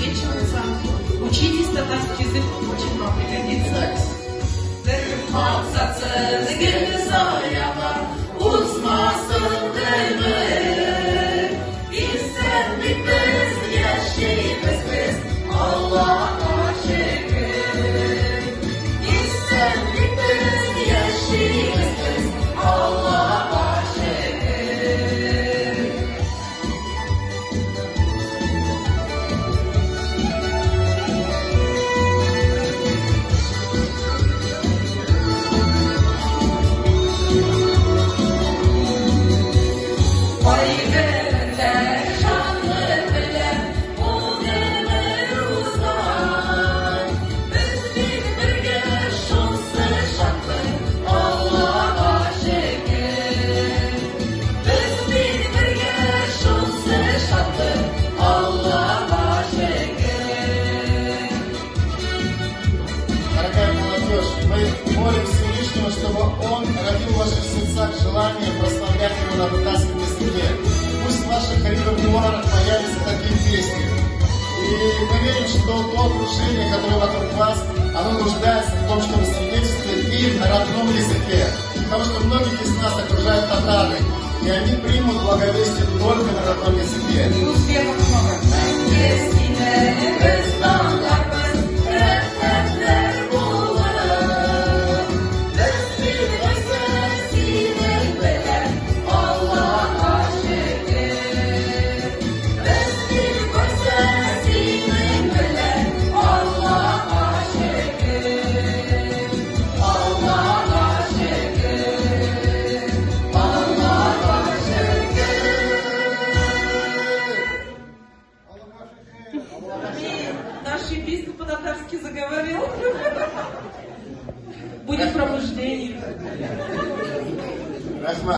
просвечиваться. Учитесь татарский язык, очень вам пригодится. Молим Всевышнего, чтобы Он родил в ваших сердцах желание прославлять Его на татарском языке. Пусть в ваших репертуарах появятся такие песни. И мы верим, что то окружение, которое вокруг вас, оно нуждается в том, чтобы свидетельствовать и на родном языке. Потому что многих из нас окружают татары, и они примут благовестие только на родном языке. И успехов много. Наш епископ по-татарски заговорил. Будет пробуждение.